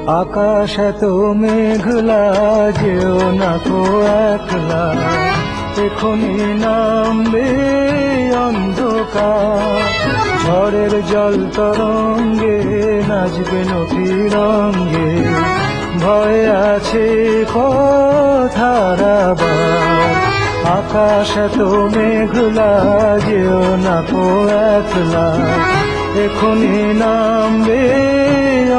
আকাশ এত মেঘলা, যেও না কো একলা, এখনি নামবে অন্ধকার। ঝড়ের জল তরঙ্গে নাচবে নদী রঙ্গে, ভয় আছে পথ হারাবার। আকাশ এত মেঘলা, যেও না কো একলা, এখনি নামবে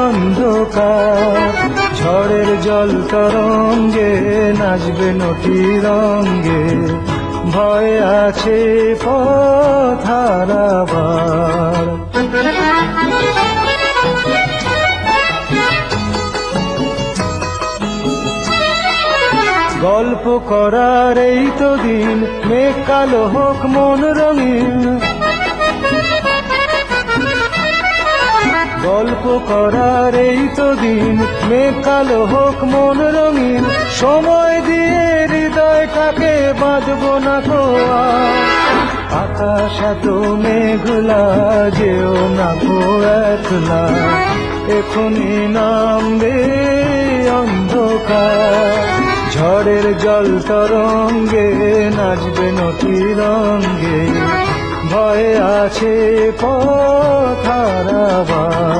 অন্ধকার। ঝড়ের জল তরঙ্গে নাচবে নদী রঙ্গে, ভয় আছে পথ হারাবার। গল্প করার এই তো দিন, মেঘ কালো হোক মন রঙিন। গল্প করার এই তো দিন, মেঘ কালো হোক মন রঙিন। সময় দিয়ে হৃদয়টাকে বাঁধবো না কো আর। আকাশ এত মেঘলা, যেও না কো একলা, এখনি নামবে অন্ধকার। ঝড়ের জল তরঙ্গে নাচবে নদী রঙ্গে, ভয় আছে পথ হারাবার।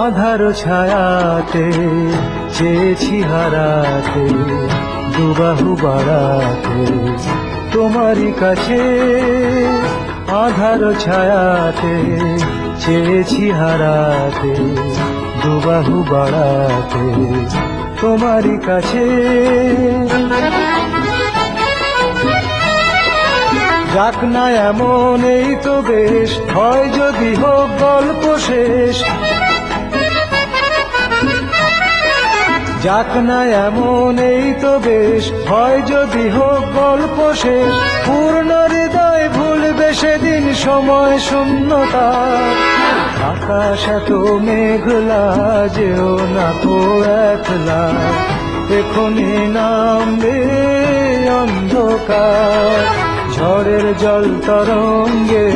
আধার ছায়াতে চেয়েছি হারাতে, দুবাহু বাড়াতে তোমারই কাছে। আধার ছায়াতে চেয়েছি হারাতে, দুবাহু বাড়াতে তোমারই কাছে। যাক না এমন এই তো বেশ, হয় যদি হোক গল্প শেষ। যাক না এমন এই তো বেশ, হয় যদি হোক গল্প শেষ। পূর্ণ হৃদয় ভুলবে সেদিন সময় শূন্যতা। আকাশ এত মেঘলা, যেও না কো একলা, এখনি নামবে অন্ধকার। ঝড়ের জল তরঙ্গে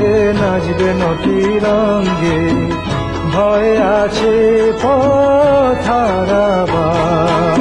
নাচবে নদী রঙ্গে, ভয় আছে পথ হারাবার।